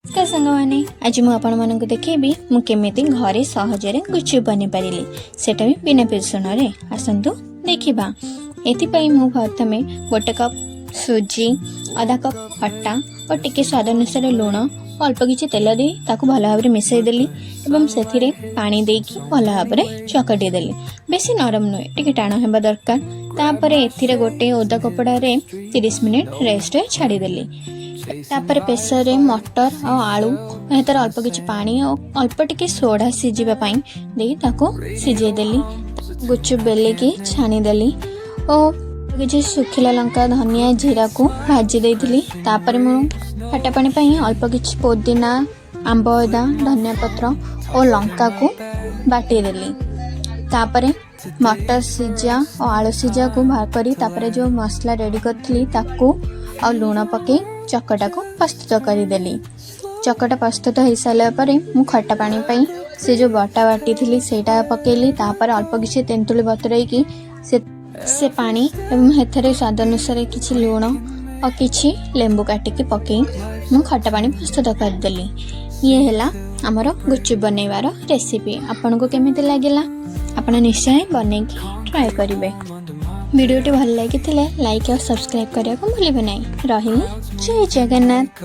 नमस्कार सांगमाने आज मुझे देखेबी मुझे घरे सहजरे गुपचुप बनी पारि सेटा भी बिना बेसन आसतु देखा। ये प्रथम गोटे कप सुजी आधा कप अटा और टिके स्वाद अनुसार लुण अल्प किसी तेल दे भल भाव मिसईदेली से पानी देकी भल भाव चकटी देली। बेसी नरम नुहे टिके टाण होगा दरकार। तापर ए गोटे ओदा कपड़ा 30 मिनिट रेस्ट छाड़देली। तापर प्रेसर रे मटर और आलू तर अल्प किसी पानी और अल्प टिके सोडा सीझापी दे सीझेदेली। गुपचुप बेले की छाणीदेली और किसी सुखिला लंका धनिया जीरा को भाजी देती। तापर मु खटा पानी अल्प किसी पुदीना आंब अदा धनिया पत्र और लंका को बाटीदेली। तापर मटर सीझा और आलू सीझा को बाहर करी तापर जो मसला रेडी करी और लुण पकई चकटा को प्रस्तुत करदेली। चकटा प्रस्तुत हो सारा पर मु खटा पानी से जो बटा बाटी थी सेटा पकेली। तापर अल्प किसी तेंतुली बतरई से पानी एवं स्वाद अनुसार किसी लुण और किसी लेंबू काटिकी पकई मु खटा पानी प्रस्तुत करदेली। ये है आमर गुपचुप बनइबार रेसिपी। आपन को केमिति लागिला आपण निश्चय बने ट्राए करेंगे। वीडियोटी भल लगी लाइक और सब्सक्राइब करने को भूलिए नहीं। रही जय जगन्नाथ।